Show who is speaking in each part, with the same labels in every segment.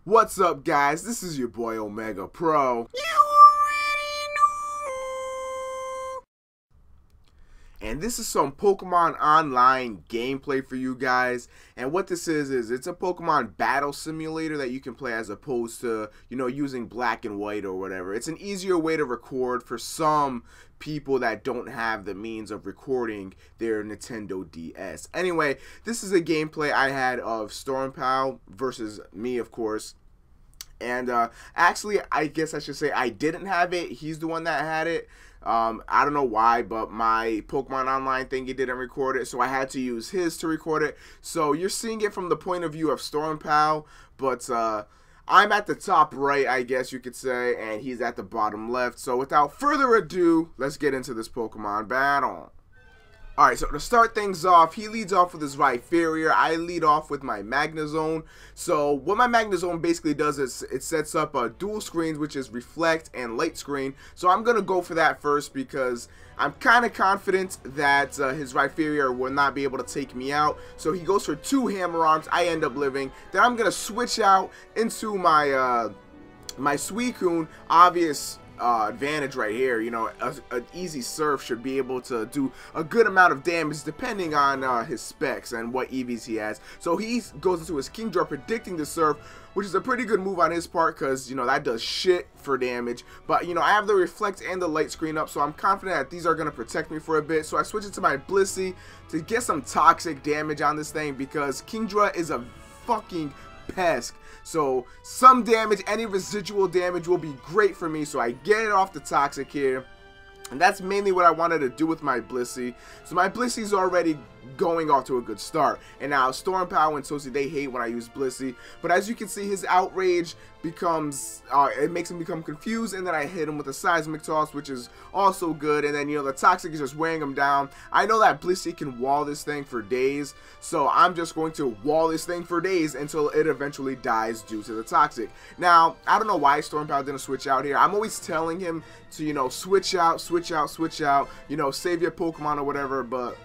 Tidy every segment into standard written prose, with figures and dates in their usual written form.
Speaker 1: What's up, guys? This is your boy Omega Pro. And this is some Pokemon Online gameplay for you guys. And what this is it's a Pokemon battle simulator that you can play as opposed to, using black and white or whatever. It's an easier way to record for some people that don't have the means of recording their Nintendo DS. Anyway, this is a gameplay I had of TheStormPow versus me, of course. And actually, I guess I should say I didn't have it. He's the one that had it. I don't know why, but my Pokemon Online thingy didn't record it, so I had to use his to record it. So you're seeing it from the point of view of TheStormPow, but I'm at the top right, I guess you could say, and he's at the bottom left. So without further ado, let's get into this Pokemon battle. Alright, so to start things off, he leads off with his Rhyperior. I lead off with my Magnezone. So what my Magnezone basically does is it sets up dual screens, which is Reflect and Light Screen. So I'm going to go for that first because I'm kind of confident that his Rhyperior will not be able to take me out. So he goes for 2 Hammer Arms. I end up living. Then I'm going to switch out into my my Suicune. Obvious advantage right here. An easy surf should be able to do a good amount of damage depending on his specs and what EVs he has. So he goes into his Kingdra predicting the surf, which is a pretty good move on his part because that does shit for damage. But I have the Reflect and the Light Screen up, so I'm confident that these are going to protect me for a bit. So I switch it to my Blissey to get some toxic damage on this thing because Kingdra is a fucking pest. So some damage, any residual damage will be great for me. So I get it off the toxic here. And that's mainly what I wanted to do with my Blissey. So my Blissey's already going off to a good start. And now TheStormPow and Toasty, they hate when I use Blissey. But as you can see, his Outrage becomes, it makes him become confused. And then I hit him with a Seismic Toss, which is also good. And then, the Toxic is just weighing him down. I know that Blissey can wall this thing for days. So I'm just going to wall this thing for days until it eventually dies due to the Toxic. Now, I don't know why TheStormPow didn't switch out here. I'm always telling him to, switch out, save your Pokemon or whatever, but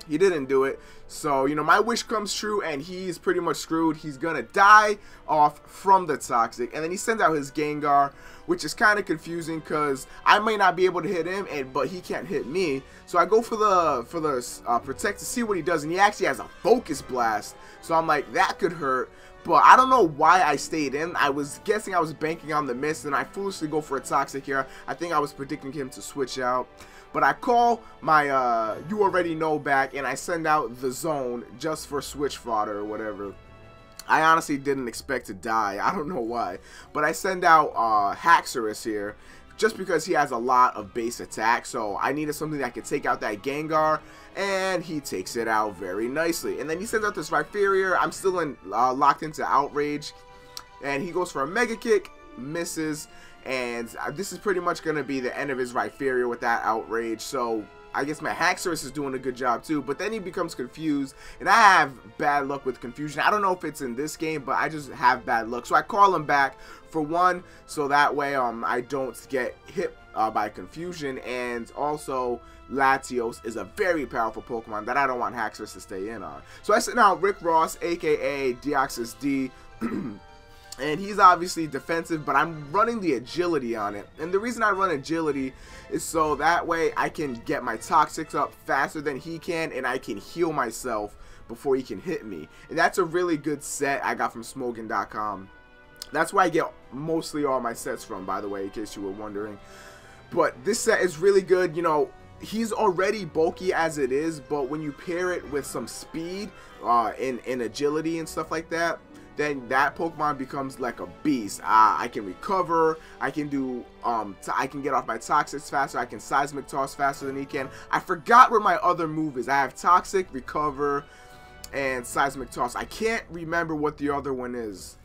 Speaker 1: he didn't do it. So, my wish comes true, and he's pretty much screwed. He's gonna die off from the Toxic, and then he sends out his Gengar, which is kind of confusing because I may not be able to hit him, but he can't hit me. So I go for the Protect to see what he does, and he actually has a Focus Blast. So I'm like, that could hurt. But I don't know why I stayed in. I was guessing I was banking on the miss, and I foolishly go for a Toxic here. I think I was predicting him to switch out. But I call my You Already Know back, and I send out the Zone just for switch fodder or whatever. I honestly didn't expect to die. I don't know why. But I send out Haxorus here just because he has a lot of base attack. So I needed something that could take out that Gengar. And he takes it out very nicely. And then he sends out this Rhyperior. I'm still locked into Outrage. And he goes for a Mega Kick. Misses. And this is pretty much going to be the end of his Rhyperior with that Outrage. So I guess my Haxorus is doing a good job too. But then he becomes confused. And I have bad luck with confusion. I don't know if it's in this game, but I just have bad luck. So I call him back for 1. So that way I don't get hit by confusion. And also Latios is a very powerful Pokemon that I don't want Haxorus to stay in on. So I sent out Rick Ross, aka Deoxys D. And he's obviously defensive, but I'm running the agility on it. And the reason I run agility is so that way I can get my Toxics up faster than he can, and I can heal myself before he can hit me. And that's a really good set I got from Smogan.com. That's where I get mostly all my sets from, by the way, in case you were wondering. But this set is really good. He's already bulky as it is, but when you pair it with some speed in agility and stuff like that, then that Pokemon becomes like a beast. I can recover. I can do. I can get off my Toxics faster. I can Seismic Toss faster than he can. I forgot where my other move is. I have Toxic, Recover, and Seismic Toss. I can't remember what the other one is.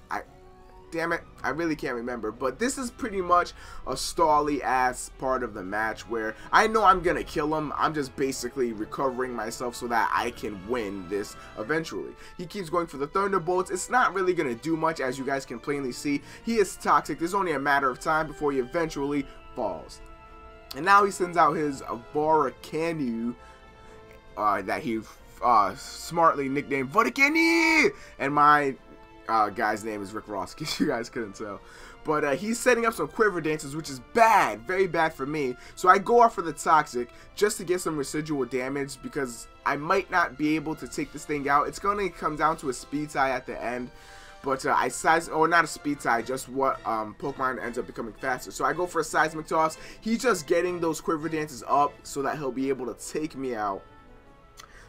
Speaker 1: Damn it, I really can't remember. But this is pretty much a stally ass part of the match where I know I'm gonna kill him. I'm just basically recovering myself so that I can win this eventually. He keeps going for the Thunderbolts. It's not really gonna do much, as you guys can plainly see. He is toxic. There's only a matter of time before he eventually falls. And now he sends out his Voracanu that he smartly nicknamed Voracanu, and my Guy's name is Rick Ross, in case you guys couldn't tell. But he's setting up some quiver dances, which is bad, very bad for me. So I go off for the toxic just to get some residual damage because I might not be able to take this thing out. It's going to come down to a speed tie at the end. But I or not a speed tie, just what Pokemon ends up becoming faster. So I go for a seismic toss. He's just getting those quiver dances up so that he'll be able to take me out.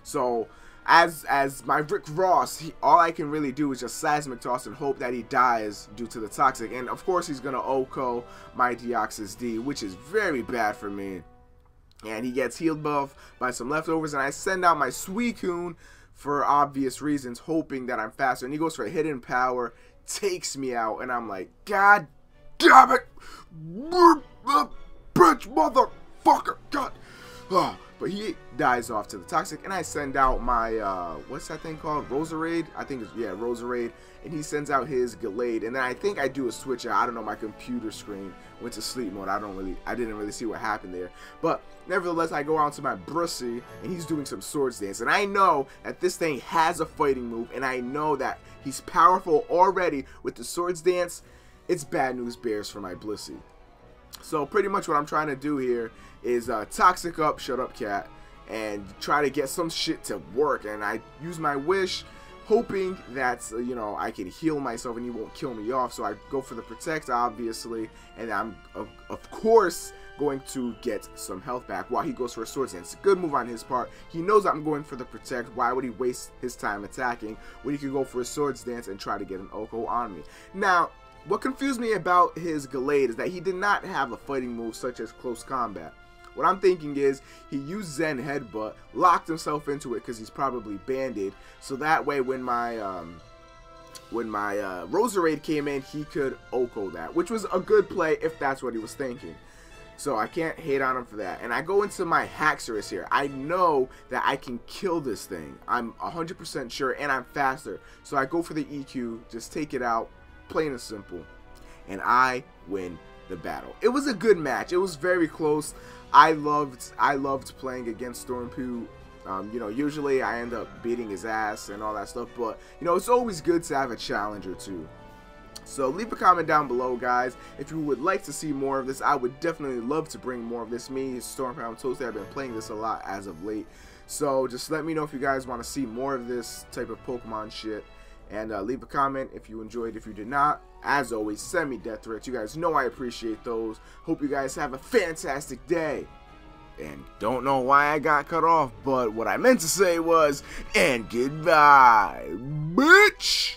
Speaker 1: So as my Rick Ross, all I can really do is just seismic toss and hope that he dies due to the toxic. And of course he's gonna OHKO my Deoxys D, which is very bad for me. And he gets healed buff by some leftovers, and I send out my Suicune for obvious reasons, hoping that I'm faster. And he goes for a hidden power, takes me out, and I'm like, God damn it, bitch, motherfucker, God. But he dies off to the toxic, and I send out my what's that thing called? Roserade? I think it's, yeah, Roserade. And he sends out his Gallade, and then I think I do a switch out. I don't know, my computer screen went to sleep mode. I didn't really see what happened there. But nevertheless, I go out to my Brussy, and he's doing some Swords Dance. And I know that this thing has a fighting move, and I know that he's powerful already with the Swords Dance. It's bad news bears for my Blissey. So pretty much what I'm trying to do here is toxic up, shut up cat, and try to get some shit to work. And I use my wish, hoping that you know, I can heal myself and he won't kill me off. So I go for the protect, obviously, and I'm of course going to get some health back while he goes for a Swords Dance. It's a good move on his part. He knows I'm going for the protect. Why would he waste his time attacking when he could go for a Swords Dance and try to get an OHKO on me? Now, what confused me about his Gallade is that he did not have a fighting move such as close combat. What I'm thinking is he used Zen Headbutt, locked himself into it because he's probably banded, so that way when my Roserade came in, he could OHKO that, which was a good play if that's what he was thinking. So I can't hate on him for that. And I go into my Haxorus here. I know that I can kill this thing. I'm 100% sure, and I'm faster. So I go for the EQ, just take it out, plain and simple, and I win the battle. It was a good match. It was very close. I loved playing against StormPow. You know, usually I end up beating his ass and all that stuff, but you know, it's always good to have a challenger too. So leave a comment down below, guys, if you would like to see more of this. I would definitely love to bring more of this. Me, StormPow, and Toasty, I've been playing this a lot as of late. So just let me know if you guys want to see more of this type of Pokemon shit. And leave a comment if you enjoyed. If you did not, as always, send me death threats. You guys know I appreciate those. Hope you guys have a fantastic day. And don't know why I got cut off, but what I meant to say was, and goodbye, bitch!